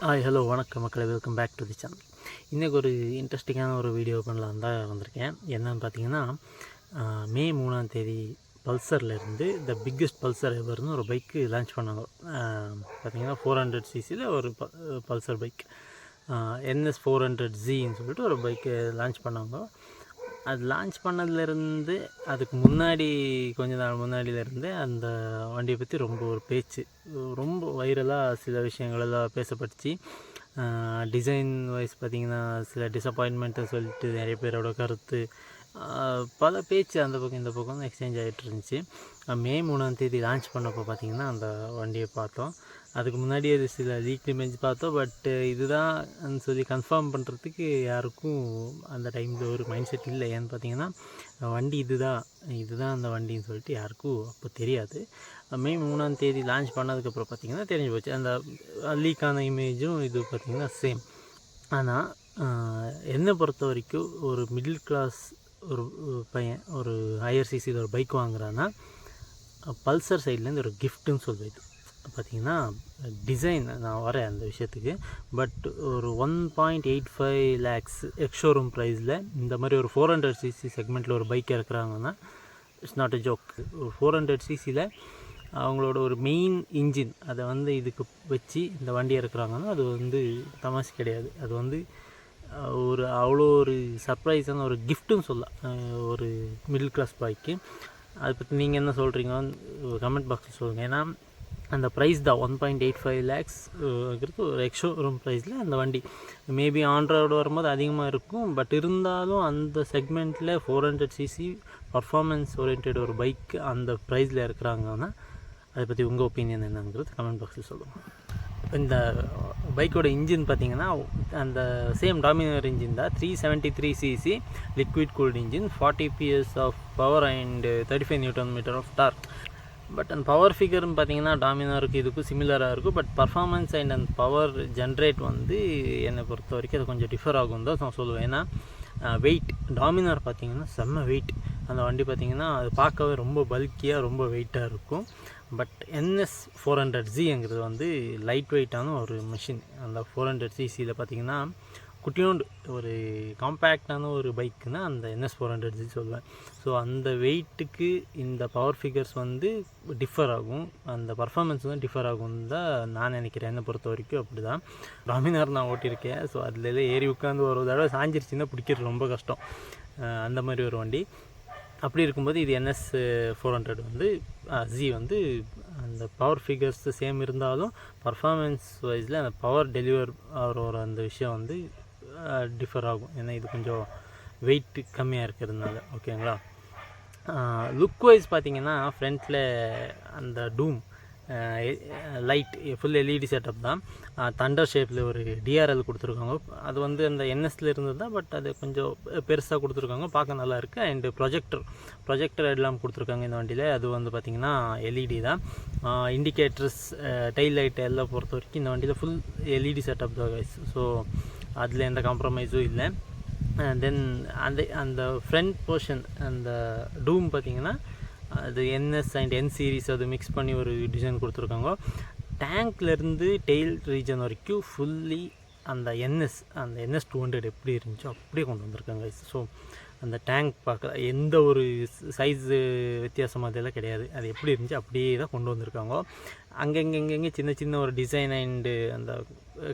Hi hello வணக்கம் மக்களை, welcome back to the channel. இன்றைக்கி ஒரு இன்ட்ரெஸ்டிங்கான ஒரு வீடியோ பண்ணலாம் தான் வந்திருக்கேன். என்னென்னு பார்த்தீங்கன்னா, மே 3ஆம் தேதி பல்சர்லேருந்து த பிக்கெஸ்ட் பல்சர் எவர்னு ஒரு பைக்கு லான்ச் பண்ணாங்க. பார்த்தீங்கன்னா 400 சிசியில் ஒரு பல்சர் பைக், NS 400Zன்னு சொல்லிட்டு ஒரு பைக்கு லான்ச் பண்ணாங்க. அது லான்ச் பண்ணதுலேருந்து அதுக்கு முன்னாடி கொஞ்ச நாள் முன்னாடியிலேருந்தே அந்த வண்டியை பற்றி ரொம்ப ஒரு பேச்சு, ரொம்ப வைரலாக சில விஷயங்கள் எல்லாம் பேசப்பட்டுச்சு. டிசைன் வைஸ் பார்த்திங்கன்னா சில டிசப்பாயின்மெண்ட்டை சொல்லிட்டு நிறைய பேரோட கருத்து, பல பேச்சு அந்த பக்கம் இந்த பக்கம் எக்ஸ்சேஞ்ச் ஆகிட்டு இருந்துச்சு. மே 3ஆம் தேதி லான்ச் பண்ணப்போ பார்த்திங்கன்னா அந்த வண்டியை பார்த்தோம். அதுக்கு முன்னாடி அது சில லீக் இமேஜ் பார்த்தோம். பட் இதுதான் சொல்லி கன்ஃபார்ம் பண்ணுறதுக்கு யாருக்கும் அந்த டைமில் ஒரு மைண்ட் செட் இல்லை. ஏன்னு பார்த்தீங்கன்னா வண்டி இதுதான் அந்த வண்டின்னு சொல்லிட்டு யாருக்கும் அப்போ தெரியாது. மே 3ஆம் தேதி லான்ச் பண்ணதுக்கப்புறம் பார்த்திங்கன்னா தெரிஞ்சு போச்சு. அந்த லீக்கான இமேஜும் இது பார்த்திங்கன்னா சேம். ஆனால் என்னை பொறுத்த வரைக்கும் ஒரு மிடில் கிளாஸ் ஒரு பையன் ஒரு ஹையர் சிசியில் ஒரு பைக் வாங்குறான்னா பல்சர் சைட்லேருந்து ஒரு கிஃப்ட்டுன்னு சொல்லுது. பார்த்திங்கன்னா டிசைன் நான் வரேன் அந்த விஷயத்துக்கு. பட் ஒரு 1.85 lakhs எக்ஸ்ஷோரூம் ப்ரைஸில் இந்த மாதிரி ஒரு 400 சிசி செக்மெண்ட்டில் ஒரு பைக் இறக்குறாங்கன்னா இட்ஸ் நாட் எ ஜோக். ஒரு 400 சிசியில் அவங்களோட ஒரு மெயின் இன்ஜின் அதை இதுக்கு வச்சு இந்த வண்டி இறக்குறாங்கன்னா அது தமாஷ் கிடையாது. அது ஒரு அவ்வளோ ஒரு சர்ப்ரைஸான ஒரு கிஃப்ட்டுன்னு சொல்லலாம் ஒரு மிடில் கிளாஸ் பாய்க்கு. அதை பற்றி நீங்கள் என்ன சொல்கிறீங்கன்னு கமெண்ட் பாக்ஸில் சொல்லுங்கள். ஏன்னா அந்த ப்ரைஸ் தான் 1.85 lakhs ஒரு எக்ஸ்ஷோரூம் ப்ரைஸில் அந்த வண்டி மேபி ஆண்ட்ராய்டு வரும்போது அதிகமாக இருக்கும். பட் இருந்தாலும் அந்த செக்மெண்ட்டில் 400 சிசி பர்ஃபார்மன்ஸ் ஓரியன்ட் ஒரு பைக் அந்த ப்ரைஸில் இருக்கிறாங்கன்னா அதை பற்றி உங்கள் ஒப்பீனியன் என்னங்கிறது கமெண்ட் பாக்ஸில் சொல்லுங்கள். இந்த பைக்கோட இன்ஜின் பார்த்திங்கன்னா அந்த சேம் டாமினார் இன்ஜின் தான். 373 CC liquid cooled engine, 40 PS of power and 35 Nm of torque. But அந்த பவர் ஃபிகர்னு பார்த்தீங்கன்னா டாமினாருக்கு இதுக்கும் சிமிலராக இருக்கும். பட் பர்ஃபார்மன்ஸ் அண்ட் அந்த பவர் ஜென்ரேட் என்னை பொறுத்த வரைக்கும் அது கொஞ்சம் டிஃபர் ஆகும் தான் நான் சொல்லுவேன். ஏன்னா வெயிட் டாமினார் பார்த்திங்கன்னா செம்ம வெயிட். அந்த வண்டி பார்த்திங்கன்னா அது பார்க்கவே ரொம்ப பல்கியாக ரொம்ப வெயிட்டாக இருக்கும். பட் NS 400Zங்கிறது லைட் வெயிட்டான ஒரு மிஷின். அந்த 400 சிசியில் பார்த்திங்கன்னா குட்டியோண்டு ஒரு காம்பேக்டான ஒரு பைக்குன்னா அந்த NS 400Z சொல்லுவேன். ஸோ அந்த வெயிட்டுக்கு இந்த பவர் ஃபிகர்ஸ் டிஃபர் ஆகும், அந்த பர்ஃபார்மன்ஸ் டிஃபர் ஆகும் தான் நான் நினைக்கிறேன். என்னை பொறுத்த வரைக்கும் அப்படி தான். டாமினார் நான் ஓட்டியிருக்கேன். ஸோ அதில் ஏறி உட்காந்து ஒரு தடவை சாஞ்சிருச்சுன்னா பிடிக்கிறது ரொம்ப கஷ்டம். அந்த மாதிரி ஒரு வண்டி. அப்படி இருக்கும்போது இது NS 400 Z அந்த பவர் ஃபிகர்ஸ் சேம் இருந்தாலும் பர்ஃபார்மன்ஸ் வைஸில் அந்த பவர் டெலிவர் ஆகிற அந்த விஷயம் டிஃபர் ஆகும். ஏன்னா இது கொஞ்சம் வெயிட் கம்மியாக இருக்கிறதுனால. ஓகேங்களா. லுக் வைஸ் பார்த்திங்கன்னா ஃப்ரண்ட்டில் அந்த டூம் லைட் ஃபுல் LED செட்டப் தான். தண்டர் ஷேப்பில் ஒரு DRL கொடுத்துருக்காங்க. அது அந்த NSல இருந்தது தான். பட் அது கொஞ்சம் பெருசாக கொடுத்துருக்காங்க, பார்க்க நல்லா இருக்குது. அண்டு ப்ரொஜெக்டர் எல்லாம் கொடுத்துருக்காங்க இந்த வண்டியில். அது பார்த்திங்கன்னா LED தான். இண்டிகேட்டர்ஸ், டெயில் லைட் எல்லாம் பொறுத்த வரைக்கும் இந்த வண்டியில் ஃபுல் LED செட்டப் தான் கைஸ். ஸோ அதில் எந்த காம்ப்ரமைஸும் இல்லை. தென் அந்த ஃப்ரண்ட் போர்ஷன் அந்த டூம் பார்த்திங்கன்னா அது NS அண்ட் N சீரீஸ் அது மிக்ஸ் பண்ணி ஒரு டிசைன் கொடுத்துருக்காங்க. டேங்க்லேருந்து டெயில் ரீஜன் வரைக்கும் ஃபுல்லி அந்த NS 200 எப்படி இருந்துச்சோ அப்படியே கொண்டு வந்திருக்காங்க. ஸோ அந்த டேங்க் பார்க்க எந்த ஒரு சைஸு வித்தியாசம் அதெல்லாம் கிடையாது. அது எப்படி இருந்துச்சு அப்படியே தான் கொண்டு வந்திருக்காங்க. அங்கங்கே சின்ன ஒரு டிசைன் அண்டு அந்த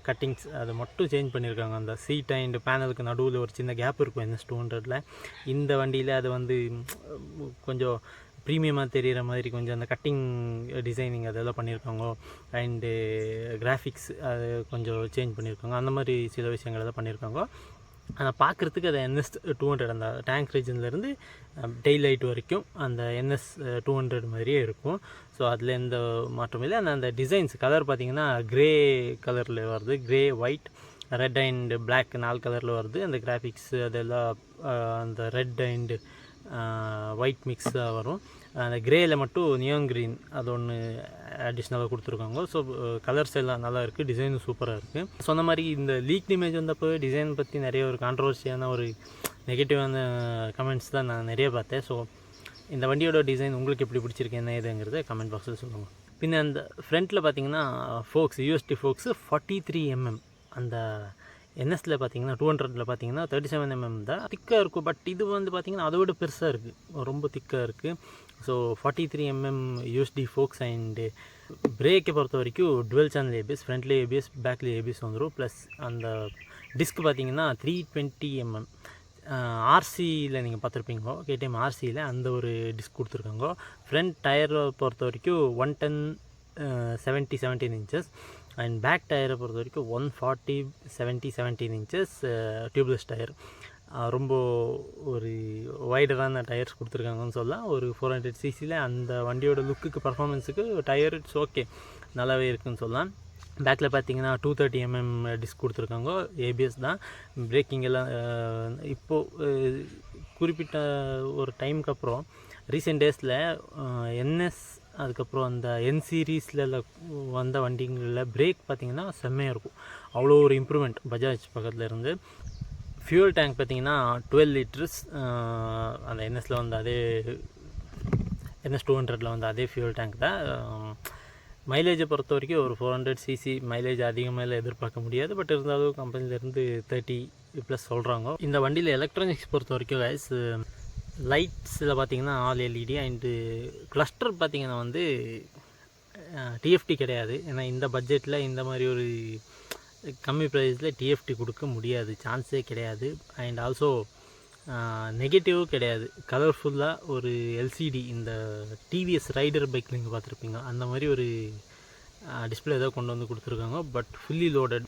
கட்டிங்ஸ் அதை மட்டும் சேஞ்ச் பண்ணியிருக்காங்க. அந்த சீட் அண்ட் பேனலுக்கு நடுவில் ஒரு சின்ன கேப் இருக்கும் NS 200ல். இந்த வண்டியில் அது கொஞ்சம் ப்ரீமியமாக தெரிகிற மாதிரி கொஞ்சம் அந்த கட்டிங் டிசைனிங் அதெல்லாம் பண்ணியிருக்காங்க. அண்டு கிராஃபிக்ஸ் அது கொஞ்சம் சேஞ்ச் பண்ணியிருக்காங்க. அந்த மாதிரி சில விஷயங்கள் எல்லாம் பண்ணியிருக்காங்க. ஆனால் பார்க்குறதுக்கு அது NS 200 அந்த டேங்க் ரீஜன்லேருந்து டெயில் லைட் வரைக்கும் அந்த NS 200 மாதிரியே இருக்கும். ஸோ அதில் எந்த மாற்றமும் இல்லை. அந்த டிசைன்ஸ் கலர் பார்த்திங்கன்னா க்ரே கலரில் வருது. Grey, white, red and black 4 கலரில் வருது. அந்த கிராஃபிக்ஸ் அதெல்லாம் அந்த ரெட் அண்டு ஒயிட் மிக்ஸாக வரும். அந்த க்ரேயில் மட்டும் நியான் க்ரீன் அது ஒன்று அடிஷ்னலாக கொடுத்துருக்காங்க. ஸோ கலர்ஸ் எல்லாம் நல்லா இருக்குது, டிசைனும் சூப்பராக இருக்குது. சொன்ன மாதிரி இந்த லீக் இமேஜ் வந்தப்போ டிசைன் பற்றி நிறைய ஒரு கான்ட்ரவர்சியான ஒரு நெகட்டிவான கமெண்ட்ஸ் தான் நான் நிறைய பார்த்தேன். ஸோ இந்த வண்டியோட டிசைன் உங்களுக்கு எப்படி பிடிச்சிருக்கு என்ன ஏதுங்கிறத கமெண்ட் பாக்ஸில் சொல்லுங்கள். பின்ன அந்த ஃப்ரண்ட்டில் பார்த்தீங்கன்னா ஃபோக்ஸ் யூஎஸ்டி ஃபோக்ஸு 43 mm. அந்த என்எஸில் பார்த்தீங்கன்னா 200ல் பார்த்தீங்கன்னா 37 mm தான் திக்காக இருக்கும். பட் இது வந்து பார்த்தீங்கன்னா அதை விட பெருசாக இருக்குது, ரொம்ப திக்காக இருக்குது. So 43 mm USD forks. And பிரேக்கை பொறுத்த வரைக்கும் டுவெல் சேனல் ஏபிஎஸ், ஃப்ரண்ட்லேயே ஏபிஎஸ் பேக்லேயே ஏபிஎஸ் வந்துடும். ப்ளஸ் அந்த டிஸ்க் பார்த்தீங்கன்னா 320 mm ஆர்சியில் நீங்கள் பார்த்துருப்பீங்க, கேடிஎம் ஆர்சியில் அந்த ஒரு டிஸ்க் கொடுத்துருக்காங்க. ஃப்ரண்ட் டயரை பொறுத்த வரைக்கும் 110 17 inches. அண்ட் பேக் டயரை பொறுத்த வரைக்கும் 140 17 inches டியூப்லெஸ் டயர். ரொம்ப ஒரு வைடரான டயர்ஸ் கொடுத்துருக்காங்கன்னு சொல்லலாம். ஒரு 400cc அந்த வண்டியோட லுக்குக்கு பர்ஃபார்மன்ஸுக்கு டயர் இட்ஸ் ஓகே, நல்லாவே இருக்குதுன்னு சொல்லலாம். பேக்கில் பார்த்தீங்கன்னா 230 mm டிஸ்க் கொடுத்துருக்காங்க, ஏபிஎஸ் தான். பிரேக்கிங் எல்லாம் இப்போது குறிப்பிட்ட ஒரு டைமுக்கு அப்புறம் ரீசெண்ட் டேஸில் என்எஸ் அதுக்கப்புறம் அந்த என் சீரீஸில் வந்த வண்டிங்களில் பிரேக் பார்த்திங்கன்னா செம்மையாக இருக்கும். அவ்வளோ ஒரு இம்ப்ரூவ்மெண்ட் பஜாஜ் பக்கத்தில் இருந்து. ஃபியூல் டேங்க் பார்த்திங்கன்னா 12 liters. அந்த என்எஸில் வந்து அதே என்எஸ் 200ல் வந்து அதே ஃபியூல் டேங்க் தான். மைலேஜை பொறுத்த வரைக்கும் ஒரு 400cc மைலேஜ் அதிகமாக எதிர்பார்க்க முடியாது. பட் இருந்தாலும் கம்பெனிலேருந்து 30+ சொல்கிறாங்க. இந்த வண்டியில் எலக்ட்ரானிக்ஸ் பொறுத்த வரைக்கும் கைஸ், லைட்ஸில் பார்த்தீங்கன்னா ஆல் எல்இடி. அண்டு கிளஸ்டர் பார்த்தீங்கன்னா வந்து டிஎஃப்டி கிடையாது. ஏன்னா இந்த பட்ஜெட்டில் இந்த மாதிரி ஒரு கம்மி ப்ரைஸில் டிஎஃப்டி கொடுக்க முடியாது, சான்ஸே கிடையாது. அண்ட் ஆல்சோ நெகட்டிவ் கிடையாது, கலர்ஃபுல்லாக ஒரு எல்சிடி, இந்த டிவிஎஸ் ரைடர் பைக் நீங்கள் பார்த்துருப்பீங்க அந்த மாதிரி ஒரு டிஸ்பிளே ஏதோ கொண்டு வந்து கொடுத்துருக்காங்க. பட் ஃபுல்லி லோடட்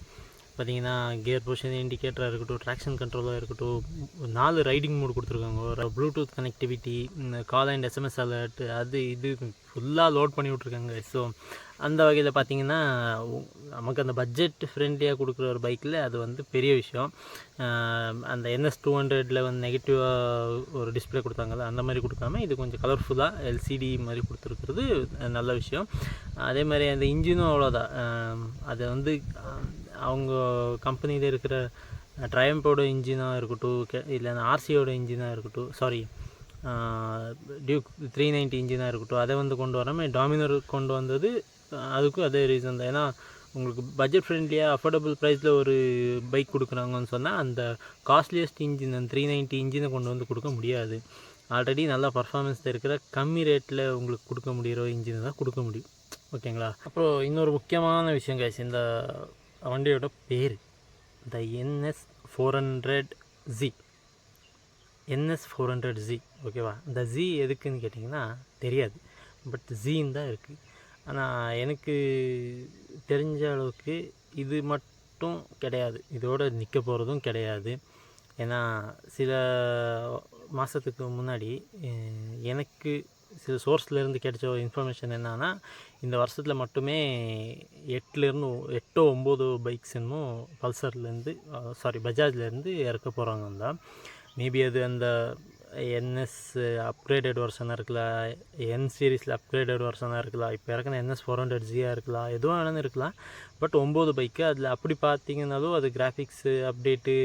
பார்த்தீங்கன்னா கியர் பொசிஷன் இண்டிகேட்டராக இருக்கட்டும், ட்ராக்ஷன் கண்ட்ரோலாக இருக்கட்டும், 4 ரைடிங் மோட் கொடுத்துருக்காங்க. ஒரு Bluetooth connectivity, call and SMS alert, அது இது ஃபுல்லாக லோட் பண்ணி விட்ருக்காங்க. ஸோ அந்த வகையில் பார்த்தீங்கன்னா நமக்கு அந்த பட்ஜெட் ஃப்ரெண்ட்லியாக கொடுக்குற ஒரு பைக்கில் அது வந்து பெரிய விஷயம். அந்த என்எஸ் 200ல் வந்து நெகட்டிவாக ஒரு டிஸ்பிளே கொடுத்தாங்கல்ல, அந்த மாதிரி கொடுக்காம இது கொஞ்சம் கலர்ஃபுல்லாக எல்சிடி மாதிரி கொடுத்துருக்குறது நல்ல விஷயம். அதே மாதிரி அந்த இன்ஜினும் அவ்வளோதான். அதை வந்து அவங்க கம்பெனியில் இருக்கிற ட்ரையம்போட இன்ஜினாக இருக்கட்டும், இல்லைன்னா ஆர்சியோட இன்ஜினாக இருக்கட்டும், சாரி டியூக் 390 இன்ஜினாக இருக்கட்டும், அதை வந்து கொண்டு வராமல் டாமினர் கொண்டு வந்தது அதுக்கும் அதே ரீசன் தான். ஏன்னா உங்களுக்கு பட்ஜெட் ஃப்ரெண்ட்லியாக அஃபோர்டபுள் ப்ரைஸில் ஒரு பைக் கொடுக்குறாங்கன்னு சொன்னால் அந்த காஸ்ட்லியஸ்ட் இன்ஜின் அந்த 390 இன்ஜினை கொண்டு வந்து கொடுக்க முடியாது. ஆல்ரெடி நல்லா பர்ஃபார்மன்ஸ் இருக்கிற கம்மி ரேட்டில் உங்களுக்கு கொடுக்க முடிகிற இன்ஜினை தான் கொடுக்க முடியும். ஓகேங்களா? அப்புறம் இன்னொரு முக்கியமான விஷயம் கைஸ், இந்த வண்டியோட பேர் இந்த NS400Z. NS400Z, ஓகேவா? இந்த Z எதுக்குன்னு கேட்டிங்கன்னா தெரியாது, பட் ஜின்னு தான் இருக்குது. ஆனால் எனக்கு தெரிஞ்ச அளவுக்கு இது மட்டும் கிடையாது, இதோட நிற்க போகிறதும் கிடையாது. ஏன்னா சில மாதத்துக்கு முன்னாடி எனக்கு சில சோர்ஸ்லேருந்து கிடைச்ச ஒரு இன்ஃபர்மேஷன் என்னன்னா, இந்த வருஷத்தில் மட்டுமே 8-9 பைக்ஸ் என்னமோ பல்சர்லேருந்து பஜாஜ்லேருந்து இறக்க போகிறாங்க தான். மேபி அது அந்த என்எஸ் அப்கிரேடட் வெர்ஷனாக இருக்கலாம், என் சீரீஸில் அப்கிரேடட் வெர்ஷனாக இருக்கலாம், இப்போ இறக்குன NS400Zயாக இருக்கலாம், எதுவும் வேணாலும் இருக்கலாம். பட் 9 பைக்கு அதில் அப்படி பார்த்தீங்கன்னாலும் அது கிராஃபிக்ஸு அப்டேட்டு,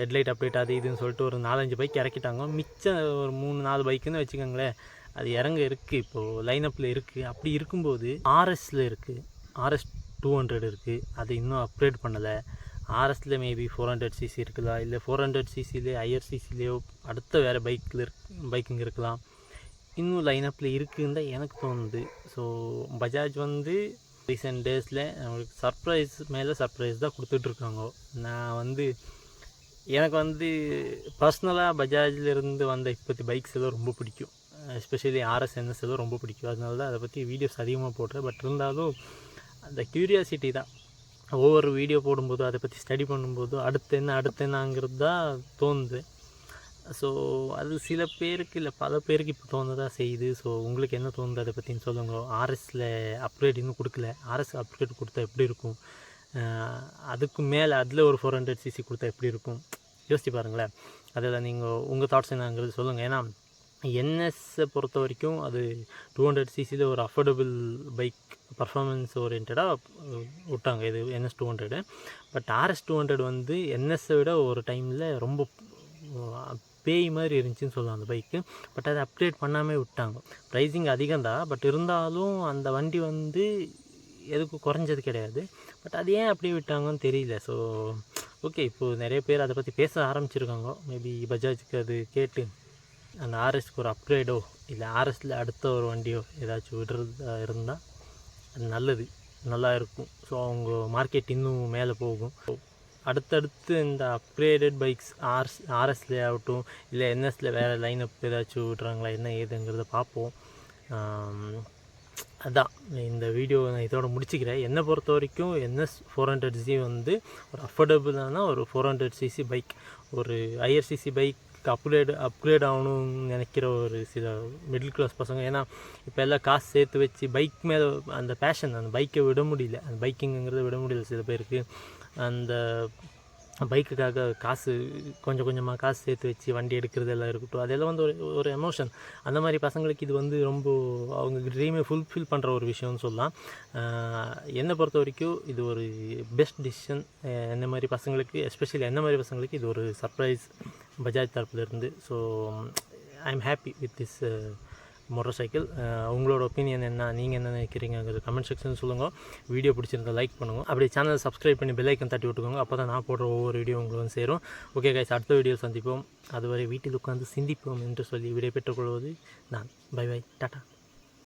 ஹெட்லைட் அப்டேட், அது இதுன்னு சொல்லிட்டு ஒரு 4-5 பைக் இறக்கிட்டாங்க. மிச்சம் ஒரு 3-4 பைக்குன்னு வச்சுக்கோங்களேன், அது இறங்க இருக்குது, இப்போது லைனப்பில் இருக்குது. அப்படி இருக்கும்போது ஆர்எஸில் இருக்குது, RS 200 இருக்குது, அது இன்னும் அப்கிரேட் பண்ணலை. ஆர்எஸில் மேபி 400cc இருக்கலாம், இல்லை 400cc ஐஆர்சிசிலேயோ அடுத்த வேறு பைக்குங்க இருக்கலாம். இன்னும் லைனப்பில் இருக்குன்னு தான் எனக்கு தோணுது. ஸோ பஜாஜ் வந்து ரீசெண்ட் டேஸில் நம்மளுக்கு சர்ப்ரைஸ் மேலே சர்ப்ரைஸ் தான் கொடுத்துட்ருக்காங்க. நான் வந்து எனக்கு வந்து பர்சனலாக பஜாஜிலேருந்து வந்த இப்போத்தி பைக்ஸ் எல்லாம் ரொம்ப பிடிக்கும், எஸ்பெஷலி ஆர்எஸ் NS எல்லாம் ரொம்ப பிடிக்கும். அதனால தான் அதை பற்றி வீடியோஸ் அதிகமாக போடுறேன். பட் இருந்தாலும் அந்த க்யூரியாசிட்டி தான், ஒவ்வொரு வீடியோ போடும்போது அதை பற்றி ஸ்டடி பண்ணும்போது அடுத்து என்னங்கிறது தான் தோணுது. ஸோ அது சில பேருக்கு இல்லை பல பேருக்கு இப்போ தோணுதான் செய்யுது. ஸோ உங்களுக்கு என்ன தோணுது அதை பற்றின்னு சொல்லுங்க. ஆர்எஸில் அப்கிரேட் இன்னும் கொடுக்கல, ஆர்எஸ் அப்கிரேட் கொடுத்தா எப்படி இருக்கும், அதுக்கு மேலே அதில் ஒரு 400cc கொடுத்தா எப்படி இருக்கும், யோசிச்சு பாருங்களேன். அதில் நீங்கள் உங்கள் தாட்ஸ் என்னங்கிறது சொல்லுங்கள். ஏன்னா என்எஸ்ஸை பொறுத்த வரைக்கும் அது 200cc ஒரு அஃபோர்டபுள் பைக், பர்ஃபார்மன்ஸ் ஓரியன்டாக விட்டாங்க இது NS 200. பட் RS 200 வந்து NSஐ விட ஒரு டைமில் ரொம்ப பேய் மாதிரி இருந்துச்சுன்னு சொல்லலாம் அந்த பைக்கு. பட் அதை அப்கிரேட் பண்ணாமல் விட்டாங்க. ப்ரைஸிங் அதிகம் தான், பட் இருந்தாலும் அந்த வண்டி வந்து எதுக்கும் குறைஞ்சது கிடையாது. பட் அது ஏன் அப்படியே விட்டாங்கன்னு தெரியல. ஸோ ஓகே, இப்போது நிறைய பேர் அதை பற்றி பேச ஆரம்பிச்சிருக்காங்க. மேபி பஜாஜுக்கு அது கேட்டு அந்த ஆர்எஸ்க்கு ஒரு அப்கிரேடோ இல்லை ஆர்எஸில் அடுத்த ஒரு வண்டியோ ஏதாச்சும் விடுறதா இருந்தால் அது நல்லது, நல்லா இருக்கும். ஸோ அவங்க மார்க்கெட் இன்னும் மேலே போகும். அடுத்தடுத்து இந்த அப்கிரேடட் பைக்ஸ் ஆர்எஸ்ல ஆகட்டும் இல்லை என்எஸில் வேறு லைனப் ஏதாச்சும் விட்றாங்களா என்ன ஏதுங்கிறத பார்ப்போம். அதான் இந்த வீடியோ நான் இதோட முடிச்சுக்கிறேன். என்னை பொறுத்த வரைக்கும் NS 400Z வந்து ஒரு அஃபோர்டபுளான ஒரு 400cc பைக், ஒரு ஹையர் சிசி பைக் அப்கிரேட் ஆகணும்னு நினைக்கிற ஒரு சில மிடில் கிளாஸ் பசங்க. ஏன்னா இப்போ எல்லாம் காசு சேர்த்து வச்சு பைக் மேலே அந்த பேஷன், அந்த பைக்கை விட முடியல, அந்த பைக்கிங்கிறத விட முடியல சில பேருக்கு. அந்த பைக்குக்காக காசு கொஞ்சம் கொஞ்சமாக காசு சேர்த்து வச்சு வண்டி எடுக்கிறது எல்லாம் இருக்கட்டும், அதெல்லாம் வந்து ஒரு எமோஷன். அந்த மாதிரி பசங்களுக்கு இது வந்து ரொம்ப அவங்க ட்ரீமை ஃபுல்ஃபில் பண்ணுற ஒரு விஷயம்னு சொல்லலாம். என்னை பொறுத்த வரைக்கும் இது ஒரு பெஸ்ட் டிசிஷன். என்ன மாதிரி பசங்களுக்கு, எஸ்பெஷலி என்ன மாதிரி பசங்களுக்கு இது ஒரு சர்ப்ரைஸ் பஜாஜ் தரப்புலேருந்து. So I am happy with this motor cycle. உங்களோட ஒப்பீனியன் என்ன, நீங்கள் என்ன நினைக்கிறீங்கிறது கமெண்ட் செக்ஷன் சொல்லுங்கள். வீடியோ பிடிச்சிருந்தா லைக் பண்ணுங்கள். அப்படியே சேனலை சப்ஸ்கிரைப் பண்ணி பெல் ஐக்கன் தட்டி விட்டுக்கோங்க. அப்போ தான் நான் போடுற ஒவ்வொரு வீடியோ உங்களுக்கு வந்து சேரும். ஓகே கைஸ், அடுத்த வீடியோ சந்திப்போம். அதுவரை வீட்டில் உட்காந்து சிந்திப்போம் என்று சொல்லி விடை பெற்றுக்கொள்வது நான். Bye bye, tata.